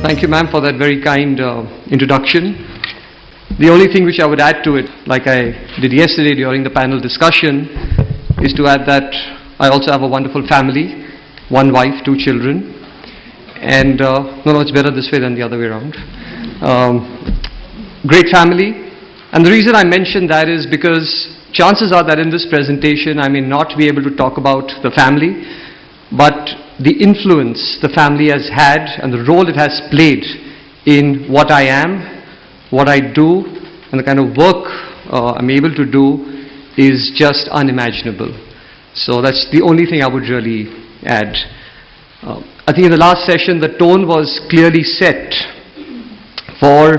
Thank you, ma'am, for that very kind introduction. The only thing which I would add to it, like I did yesterday during the panel discussion, is to add that I also have a wonderful family, one wife, 2 children, and no, it's better this way than the other way around. Great family, and the reason I mention that is because chances are that in this presentation I may not be able to talk about the family, but the influence the family has had and the role it has played in what I am, what I do, and the kind of work I'm able to do is just unimaginable. So that's the only thing I would really add. I think in the last session the tone was clearly set for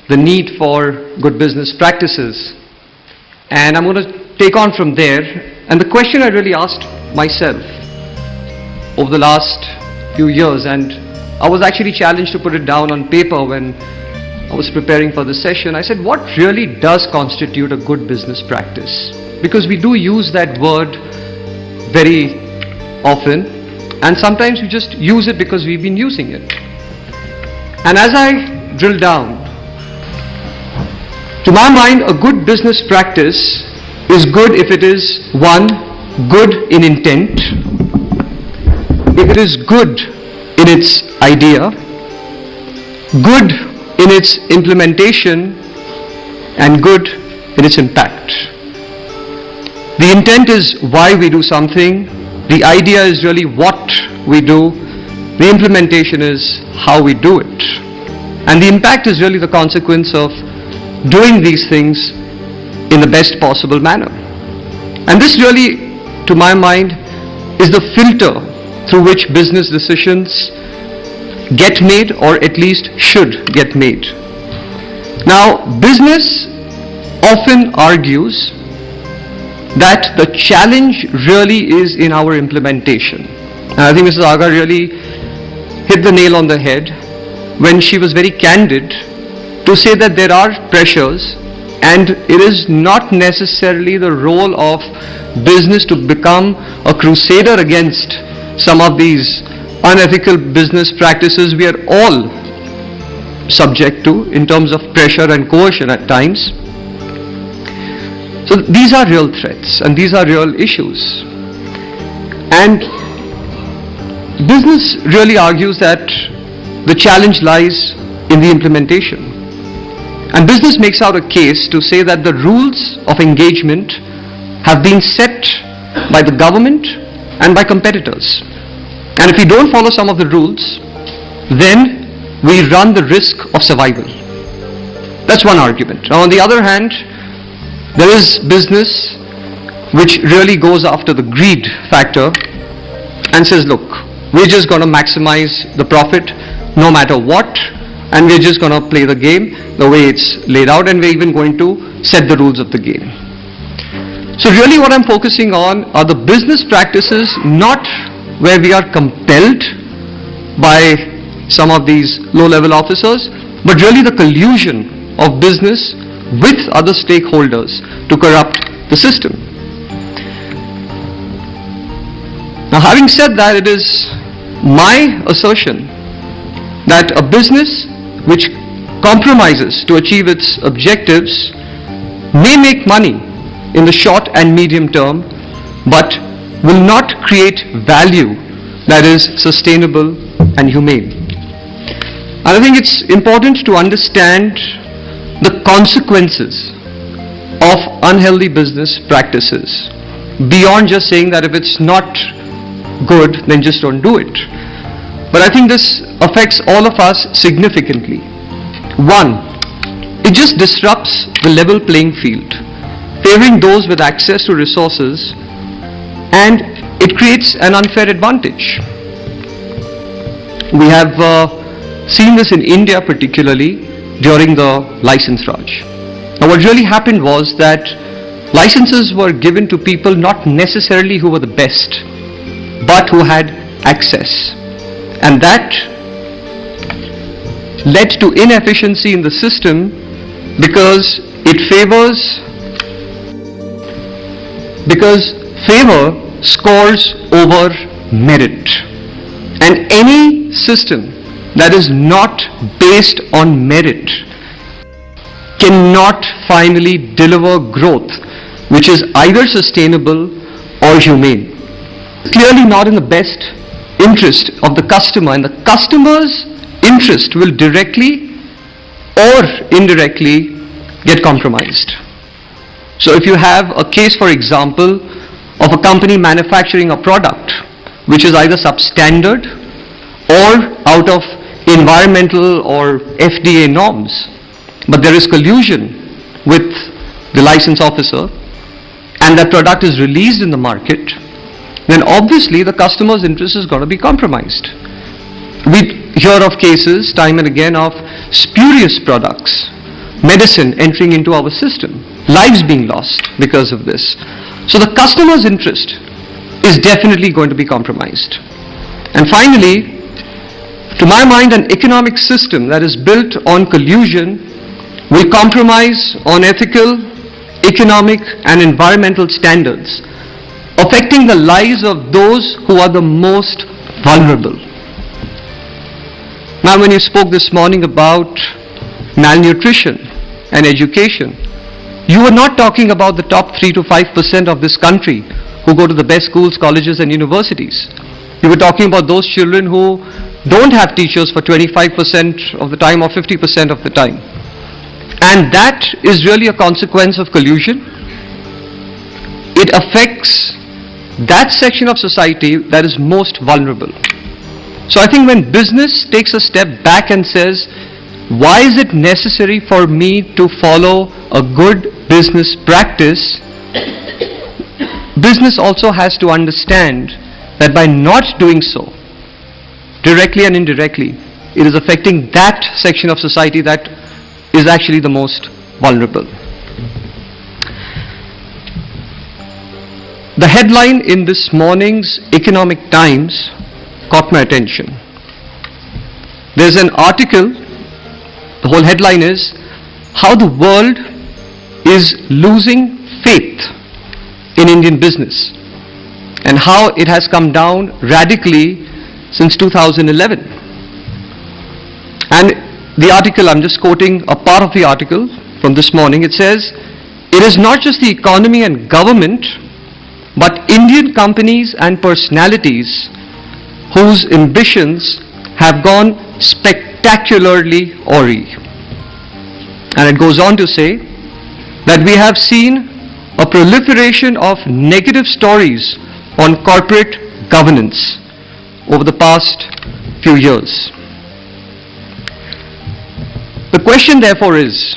the need for good business practices, and I'm going to take on from there. And the question I really asked myself over the last few years, and I was actually challenged to put it down on paper when I was preparing for the session. I said, what really does constitute a good business practice? Because we do use that word very often, and sometimes we just use it because we've been using it. And as I drill down, to my mind, a good business practice is good if it is, 1, good in intent, if it is good in its idea, good in its implementation, and good in its impact. The intent is why we do something, the idea is really what we do, the implementation is how we do it, and the impact is really the consequence of doing these things in the best possible manner. And this really, to my mind, is the filter through which business decisions get made, or at least should get made. Now, business often argues that the challenge really is in our implementation. And I think Mrs. Aga really hit the nail on the head when she was very candid to say that there are pressures, and it is not necessarily the role of business to become a crusader against some of these unethical business practices we are all subject to in terms of pressure and coercion at times. So these are real threats and these are real issues. And business really argues that the challenge lies in the implementation. And business makes out a case to say that the rules of engagement have been set by the government and by competitors. And if we don't follow some of the rules, then we run the risk of survival. That's one argument. Now, on the other hand, there is business which really goes after the greed factor and says, look, we're just going to maximize the profit no matter what, and we're just going to play the game the way it's laid out, and we're even going to set the rules of the game. So really what I'm focusing on are the business practices, not where we are compelled by some of these low-level officers, but really the collusion of business with other stakeholders to corrupt the system. Now, having said that, it is my assertion that a business which compromises to achieve its objectives may make money in the short and medium term, but will not create value that is sustainable and humane. And I think it's important to understand the consequences of unhealthy business practices beyond just saying that if it's not good, then just don't do it. But I think this affects all of us significantly. 1, it just disrupts the level playing field, favoring those with access to resources, and it creates an unfair advantage. We have seen this in India particularly during the license Raj. Now, what really happened was that licenses were given to people not necessarily who were the best, but who had access. And that led to inefficiency in the system because favor scores over merit. And any system that is not based on merit cannot finally deliver growth which is either sustainable or humane. Clearly not in the best interest of the customer, and the customer's interest will directly or indirectly get compromised. So if you have a case, for example, of a company manufacturing a product which is either substandard or out of environmental or FDA norms, but there is collusion with the license officer and that product is released in the market, then obviously the customer's interest is going to be compromised. We hear of cases time and again of spurious products, medicine entering into our system, lives being lost because of this. So the customer's interest is definitely going to be compromised. And finally, to my mind, an economic system that is built on collusion will compromise on ethical, economic and environmental standards, affecting the lives of those who are the most vulnerable. Now, when you spoke this morning about malnutrition and education, you were not talking about the top 3 to 5% of this country who go to the best schools, colleges and universities. You were talking about those children who don't have teachers for 25% of the time or 50% of the time. And that is really a consequence of collusion. It affects that section of society that is most vulnerable. So I think when business takes a step back and says, why is it necessary for me to follow a good business practice? Business also has to understand that by not doing so, directly and indirectly, it is affecting that section of society that is actually the most vulnerable. The headline in this morning's Economic Times caught my attention. There's an article, the whole headline is, how the world is losing faith in Indian business and how it has come down radically since 2011. And the article, I'm just quoting a part of the article from this morning, it says, it is not just the economy and government, but Indian companies and personalities whose ambitions have gone spectacularly awry. And it goes on to say that we have seen a proliferation of negative stories on corporate governance over the past few years. The question therefore is,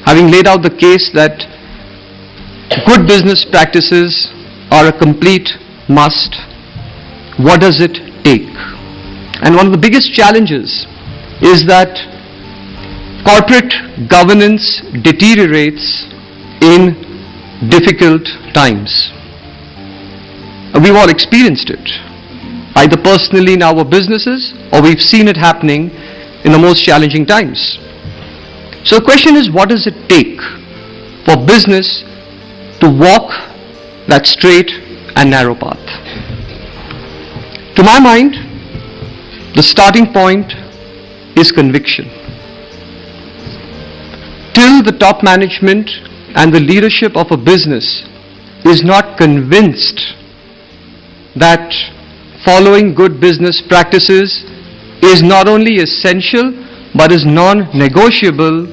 having laid out the case that good business practices are a complete must, what does it take? And one of the biggest challenges is that corporate governance deteriorates in difficult times. We've all experienced it, either personally in our businesses or we've seen it happening in the most challenging times. So the question is, what does it take for business to walk that straight and narrow path? To my mind, the starting point is conviction. Till the top management and the leadership of a business is not convinced that following good business practices is not only essential but is non-negotiable,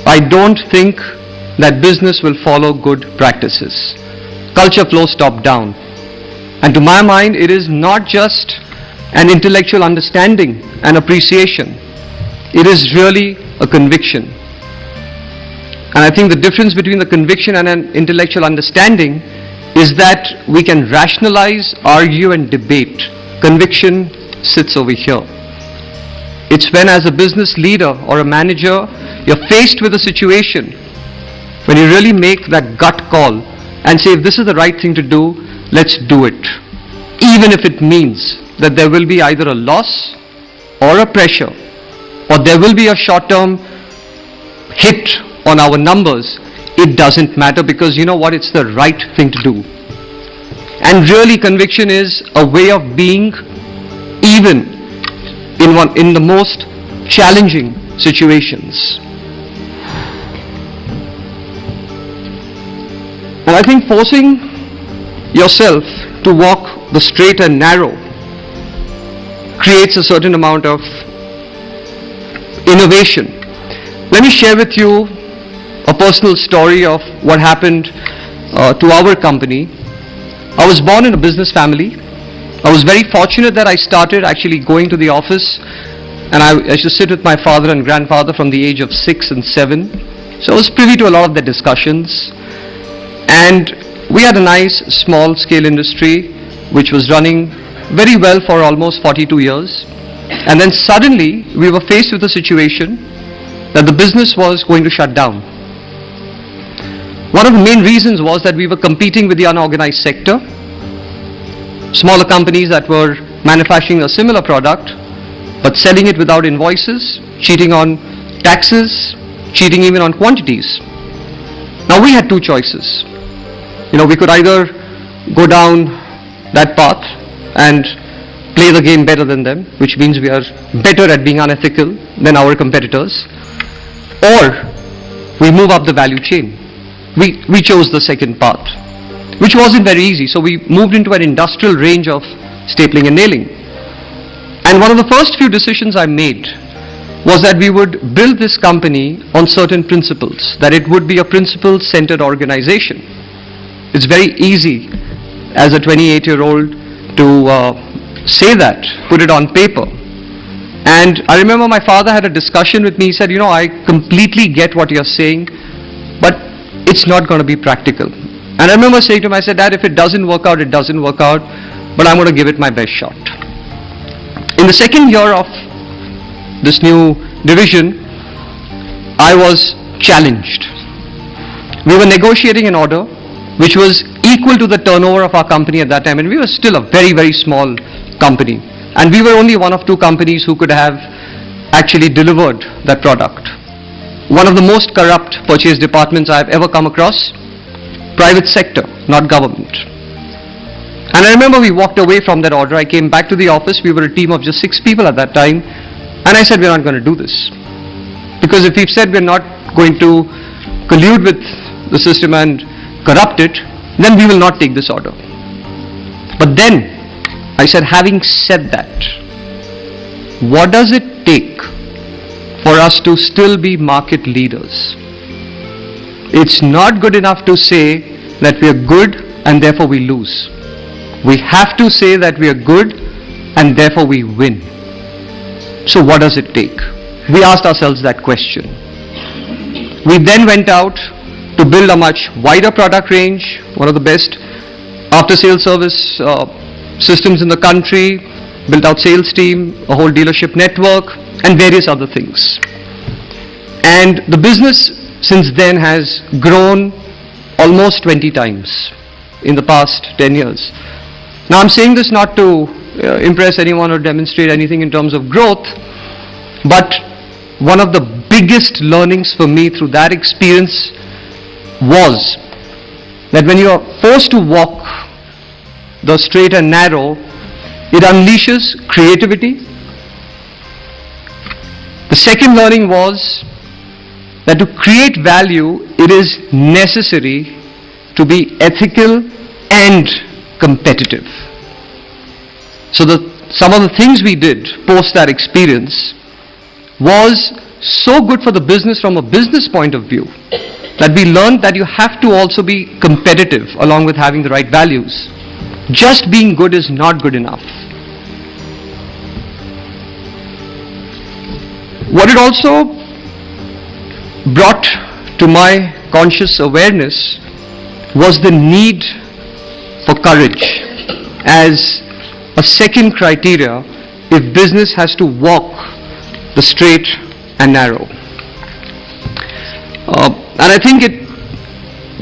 I don't think that business will follow good practices. Culture flows top down. And to my mind, it is not just an intellectual understanding and appreciation. It is really a conviction. And I think the difference between the conviction and an intellectual understanding is that we can rationalize, argue and debate. Conviction sits over here. It's when, as a business leader or a manager, you're faced with a situation when you really make that gut call and say, if this is the right thing to do, let's do it. Even if it means that there will be either a loss or a pressure, or there will be a short-term hit on our numbers, it doesn't matter, because you know what, it's the right thing to do. And really, conviction is a way of being, even in the most challenging situations. And I think forcing yourself to walk the straight and narrow creates a certain amount of innovation. Let me share with you a personal story of what happened to our company. I was born in a business family. I was very fortunate that I started actually going to the office, and I used to sit with my father and grandfather from the age of 6 and 7. So I was privy to a lot of their discussions. And we had a nice small scale industry which was running very well for almost 42 years. And then suddenly we were faced with a situation that the business was going to shut down. One of the main reasons was that we were competing with the unorganized sector, smaller companies that were manufacturing a similar product but selling it without invoices, cheating on taxes, cheating even on quantities. Now we had two choices. We could either go down that path and play the game better than them, which means we are better at being unethical than our competitors, or we move up the value chain. We chose the second path, which wasn't very easy. So we moved into an industrial range of stapling and nailing. And one of the first few decisions I made was that we would build this company on certain principles, that it would be a principle-centered organization. It's very easy as a 28-year-old to say that, put it on paper. And I remember my father had a discussion with me. He said, I completely get what you're saying, but it's not going to be practical. And I remember saying to him, I said, Dad, if it doesn't work out, it doesn't work out, but I'm going to give it my best shot. In the second year of this new division, I was challenged. We were negotiating an order which was equal to the turnover of our company at that time, and we were still a very, very small company. And we were only one of two companies who could have actually delivered that product. One of the most corrupt purchase departments I've ever come across, private sector, not government. And I remember we walked away from that order. I came back to the office. We were a team of just 6 people at that time. And I said, we're not going to do this. Because if we've said we're not going to collude with the system and corrupt it, then we will not take this order. But then I said, having said that, what does it take for us to still be market leaders? It's not good enough to say that we are good and therefore we lose. We have to say that we are good and therefore we win. So what does it take? We asked ourselves that question. We then went out to build a much wider product range, one of the best after-sales service systems in the country, built out sales team, a whole dealership network, and various other things. And the business since then has grown almost 20 times in the past 10 years. Now I'm saying this not to impress anyone or demonstrate anything in terms of growth, but one of the biggest learnings for me through that experience was that when you are forced to walk the straight and narrow, it unleashes creativity. The second learning was that to create value, it is necessary to be ethical and competitive. So some of the things we did post that experience was so good for the business from a business point of view that we learned that you have to also be competitive along with having the right values. Just being good is not good enough. What it also brought to my conscious awareness was the need for courage as a second criteria if business has to walk the straight and narrow. And I think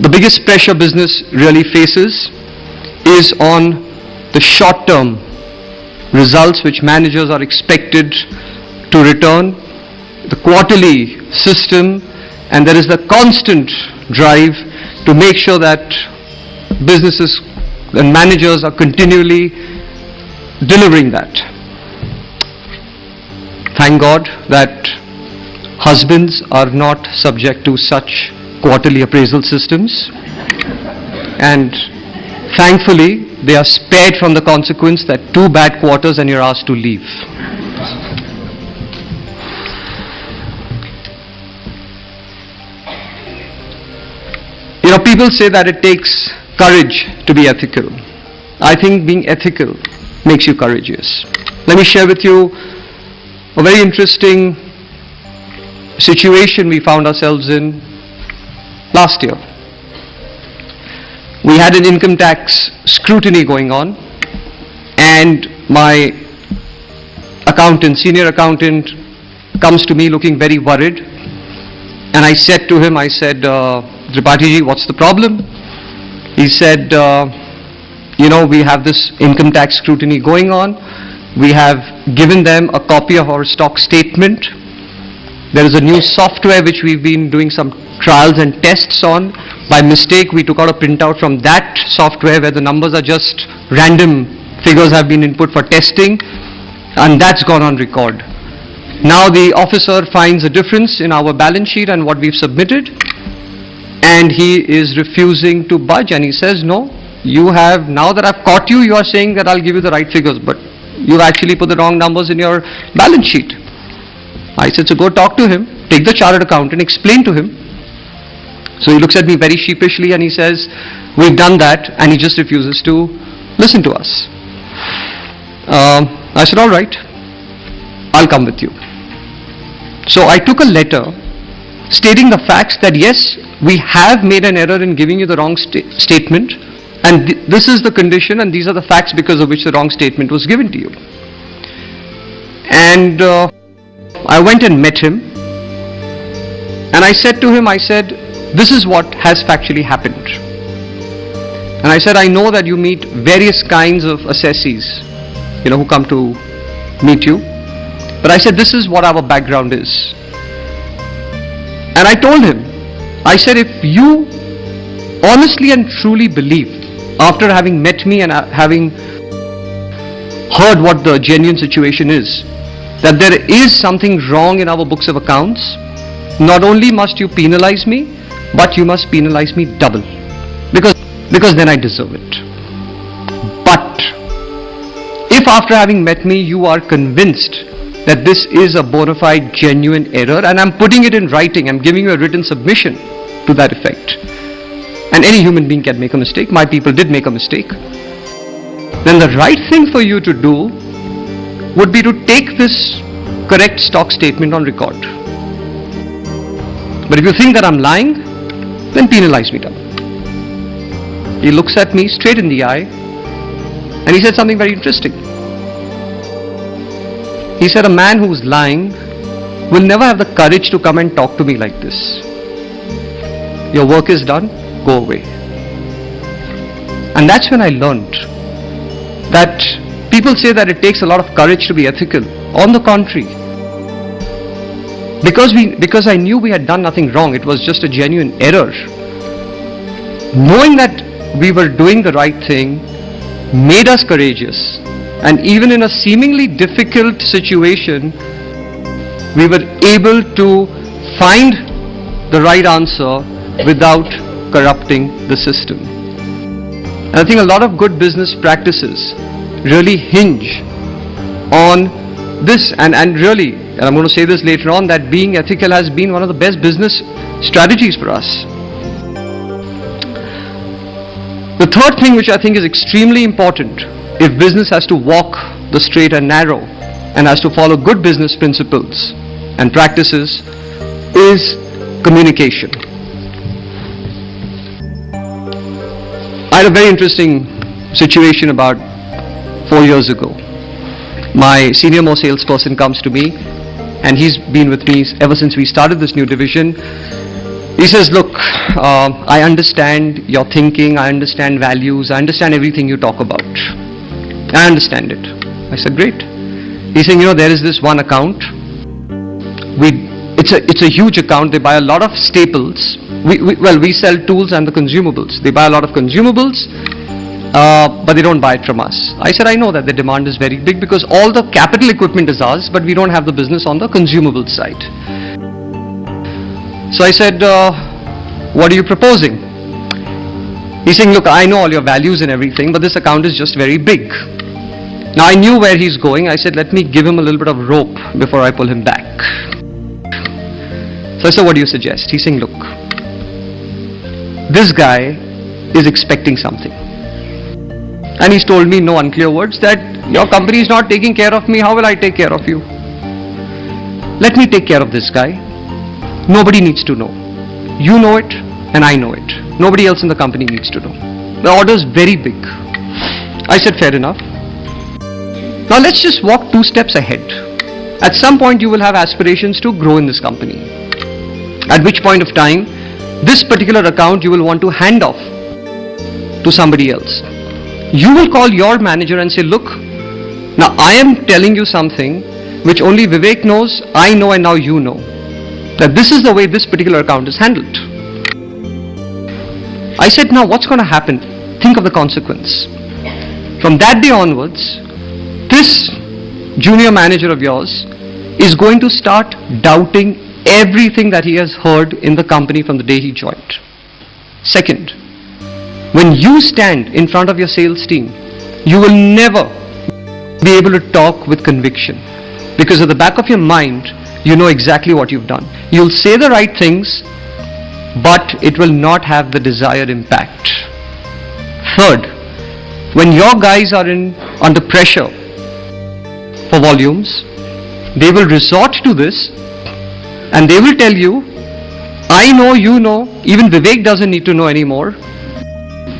the biggest pressure business really faces is on the short-term results which managers are expected to return, the quarterly system, and there is the constant drive to make sure that businesses and managers are continually delivering that. thank God that husbands are not subject to such quarterly appraisal systems, and thankfully they are spared from the consequence that 2 bad quarters and you're asked to leave. You know, people say that it takes courage to be ethical. I think being ethical makes you courageous. Let me share with you a very interesting situation we found ourselves in last year. We had an income tax scrutiny going on, and my accountant, senior accountant, comes to me looking very worried, and I said to him, Tripathi ji, what's the problem? He said, you know, we have this income tax scrutiny going on. We have given them a copy of our stock statement. There is a new software which we've been doing some trials and tests on. By mistake, we took out a printout from that software where the numbers are just random figures have been input for testing, and that's gone on record. Now the officer finds a difference in our balance sheet and what we've submitted, and he is refusing to budge, and he says, no, you have, now that I've caught you, you are saying that I'll give you the right figures, but you've actually put the wrong numbers in your balance sheet. I said, so go talk to him, take the chartered accountant, explain to him. So he looks at me very sheepishly and he says, we've done that, and he just refuses to listen to us. I said, all right, I'll come with you. So I took a letter stating the facts that yes, we have made an error in giving you the wrong statement, and this is the condition and these are the facts because of which the wrong statement was given to you. And I went and met him, and I said to him, this is what has factually happened. And I said, I know that you meet various kinds of assessees, you know, who come to meet you. But I said, this is what our background is. And I told him, I said, if you honestly and truly believe, after having met me and having heard what the genuine situation is, that there is something wrong in our books of accounts, not only must you penalize me, but you must penalize me double, because then I deserve it. But if after having met me you are convinced that this is a bona fide genuine error, and I'm putting it in writing, I'm giving you a written submission to that effect, and any human being can make a mistake, my people did make a mistake, then the right thing for you to do would be to take this correct stock statement on record. But if you think that I'm lying, then penalize me double. He looks at me straight in the eye and he said something very interesting. He said, a man who's lying will never have the courage to come and talk to me like this. Your work is done, go away. And that's when I learned that people say that it takes a lot of courage to be ethical. On the contrary, because I knew we had done nothing wrong, it was just a genuine error. Knowing that we were doing the right thing made us courageous, and even in a seemingly difficult situation, we were able to find the right answer without corrupting the system. And I think a lot of good business practices really hinge on this, and really, and I'm going to say this later on, that being ethical has been one of the best business strategies for us. The third thing which I think is extremely important if business has to walk the straight and narrow and has to follow good business principles and practices is communication. I had a very interesting situation about 4 years ago. My senior most salesperson comes to me, and he's been with me ever since we started this new division. He says, look, I understand your thinking, I understand values, I understand everything you talk about. I understand it. I said, great. He's saying, you know, there is this one account. It's a huge account. They buy a lot of staples. We sell tools and the consumables. They buy a lot of consumables, but they don't buy it from us. I said, I know that the demand is very big because all the capital equipment is ours, but we don't have the business on the consumable side. So I said, what are you proposing? He's saying, look, I know all your values and everything, but this account is just very big. Now I knew where he's going. I said, let me give him a little bit of rope before I pull him back. So I said, what do you suggest? He's saying, look, this guy is expecting something. And he's told me in no unclear words that your company is not taking care of me. How will I take care of you? Let me take care of this guy. Nobody needs to know. You know it and I know it. Nobody else in the company needs to know. The order is very big. I said, fair enough. Now let's just walk 2 steps ahead. At some point you will have aspirations to grow in this company. At which point of time, this particular account you will want to hand off to somebody else. You will call your manager and say, look, now I am telling you something which only Vivek knows, I know, and now you know. That this is the way this particular account is handled. I said, now what's going to happen? Think of the consequence. From that day onwards, this junior manager of yours is going to start doubting everything that he has heard in the company from the day he joined. Second, when you stand in front of your sales team, you will never be able to talk with conviction because at the back of your mind, you know exactly what you've done. You'll say the right things, but it will not have the desired impact. Third, when your guys are under pressure for volumes, they will resort to this and they will tell you, I know, you know, even Vivek doesn't need to know anymore,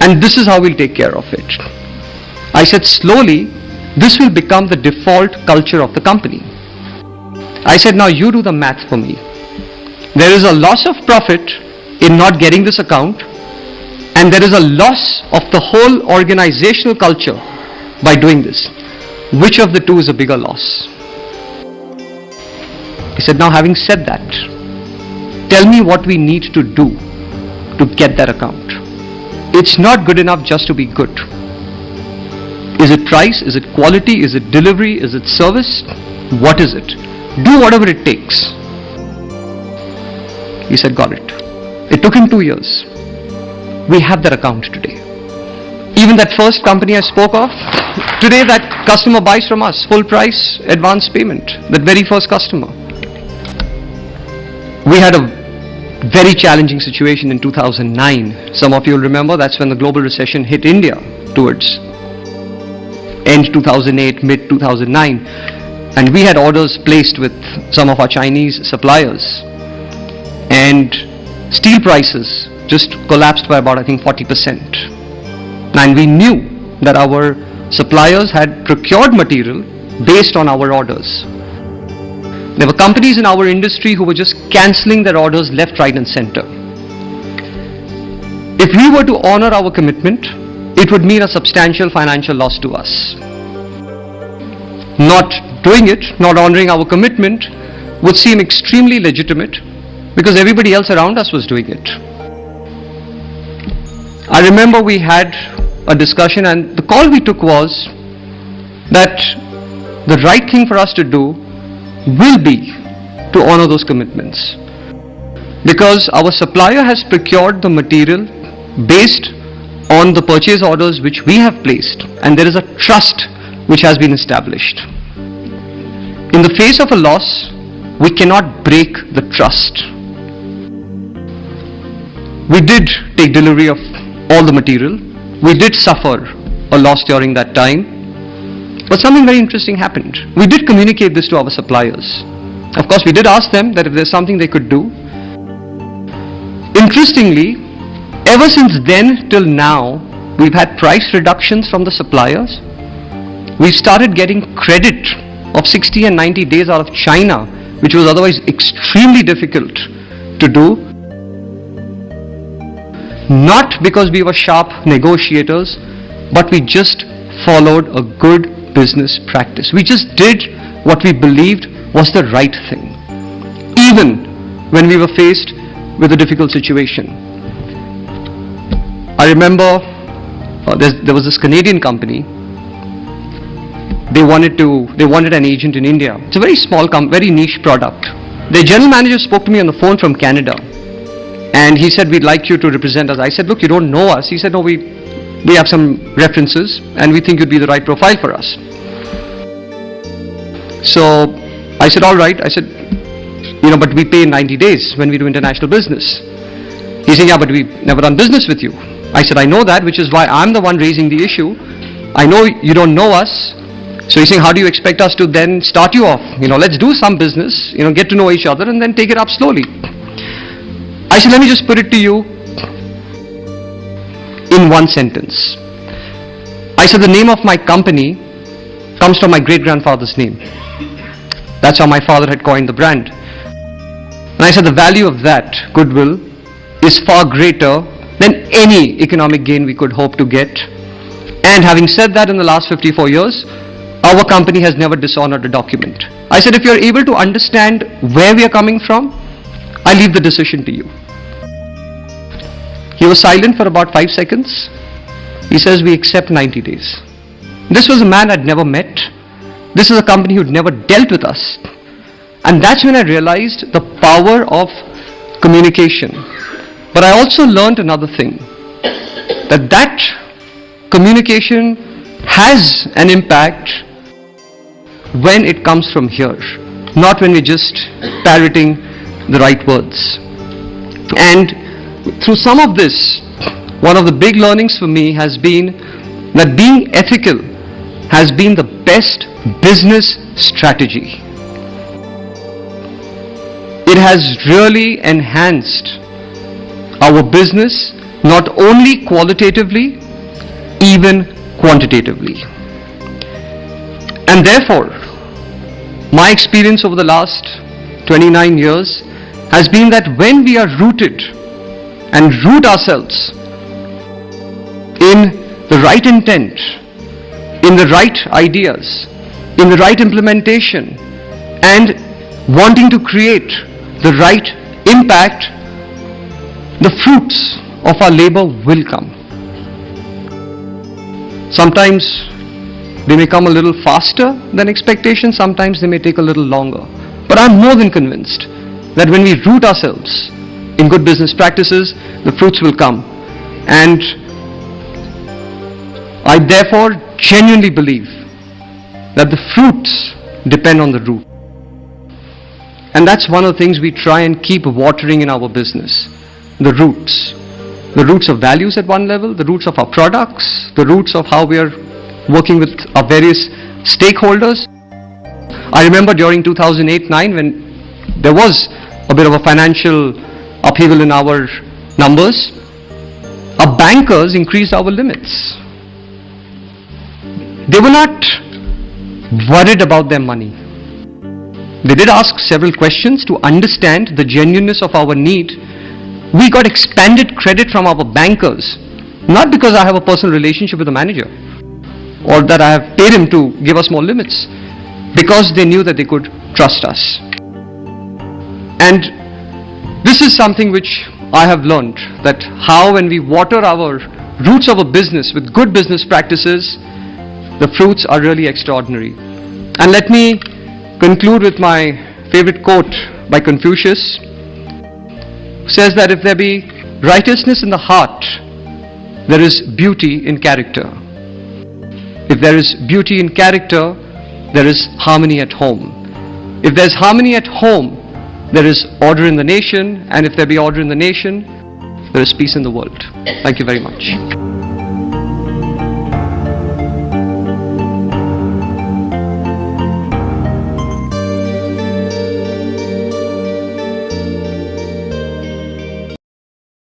and this is how we'll take care of it. I said, slowly, this will become the default culture of the company. I said, now you do the math for me. There is a loss of profit in not getting this account, and there is a loss of the whole organizational culture by doing this. Which of the two is a bigger loss? He said, now having said that, tell me what we need to do to get that account. It's not good enough just to be good. Is it price? Is it quality? Is it delivery? Is it service? What is it? Do whatever it takes. He said, got it. It took him 2 years. We have that account today. Even that first company I spoke of, today that customer buys from us, full price, advance payment, that very first customer. We had a very challenging situation in 2009. Some of you will remember that's when the global recession hit India towards end 2008, mid 2009. And we had orders placed with some of our Chinese suppliers. And steel prices just collapsed by about, I think, 40%. And we knew that our suppliers had procured material based on our orders. There were companies in our industry who were just cancelling their orders left, right and center. If we were to honor our commitment, it would mean a substantial financial loss to us. Not doing it, not honoring our commitment, would seem extremely legitimate because everybody else around us was doing it. I remember we had a discussion and the call we took was that the right thing for us to do will be to honor those commitments, because our supplier has procured the material based on the purchase orders which we have placed, and there is a trust which has been established. In the face of a loss, we cannot break the trust. We did take delivery of all the material. We did suffer a loss during that time. But something very interesting happened. We did communicate this to our suppliers. Of course, we did ask them that if there's something they could do. Interestingly, ever since then till now, we've had price reductions from the suppliers. We've started getting credit of 60 and 90 days out of China, which was otherwise extremely difficult to do. Not because we were sharp negotiators, but we just followed a good business practice. We just did what we believed was the right thing, even when we were faced with a difficult situation. I remember there was this Canadian company. They wanted an agent in India. It's a very small, very niche product. The general manager spoke to me on the phone from Canada, and he said, "We'd like you to represent us." I said, "Look, you don't know us." He said, "No, we have some references, and we think you'd be the right profile for us." So I said, "All right." I said, "But we pay in 90 days when we do international business." He said, "Yeah, but we've never done business with you." I said, "I know that, which is why I'm the one raising the issue. I know you don't know us." So he's saying, "How do you expect us to then start you off? Let's do some business, get to know each other and then take it up slowly." I said, "Let me just put it to you in one sentence." I said, "The name of my company comes from my great-grandfather's name. That's how my father had coined the brand. And I said, the value of that goodwill is far greater than any economic gain we could hope to get. And having said that, in the last 54 years, our company has never dishonored a document." I said, "If you're able to understand where we are coming from, I leave the decision to you." He was silent for about 5 seconds. He says, "We accept 90 days. This was a man I'd never met. This is a company who'd never dealt with us. And that's when I realized the power of communication. But I also learned another thing, that communication has an impact when it comes from here, not when we're just parroting the right words. And through some of this, one of the big learnings for me has been that being ethical has been the best business strategy. It has really enhanced our business, not only qualitatively, even quantitatively. And therefore, my experience over the last 29 years has been that when we are rooted and root ourselves in the right intent, in the right ideas, in the right implementation, and wanting to create the right impact, the fruits of our labor will come. Sometimes they may come a little faster than expectation, sometimes they may take a little longer. But I'm more than convinced that when we root ourselves in good business practices, the fruits will come. And I therefore genuinely believe that the fruits depend on the root. And that's one of the things we try and keep watering in our business. The roots. The roots of values at one level, the roots of our products, the roots of how we are working with our various stakeholders. I remember during 2008-9 when there was a bit of a financial upheaval in our numbers, our bankers increased our limits. They were not worried about their money. They did ask several questions to understand the genuineness of our need. We got expanded credit from our bankers, not because I have a personal relationship with the manager or that I have paid him to give us more limits, because they knew that they could trust us. And this is something which I have learned, that how when we water our roots of a business with good business practices, the fruits are really extraordinary. And let me conclude with my favorite quote by Confucius, who says that if there be righteousness in the heart, there is beauty in character. If there is beauty in character, there is harmony at home. If there's harmony at home, there is order in the nation, and if there be order in the nation, there is peace in the world. Thank you very much.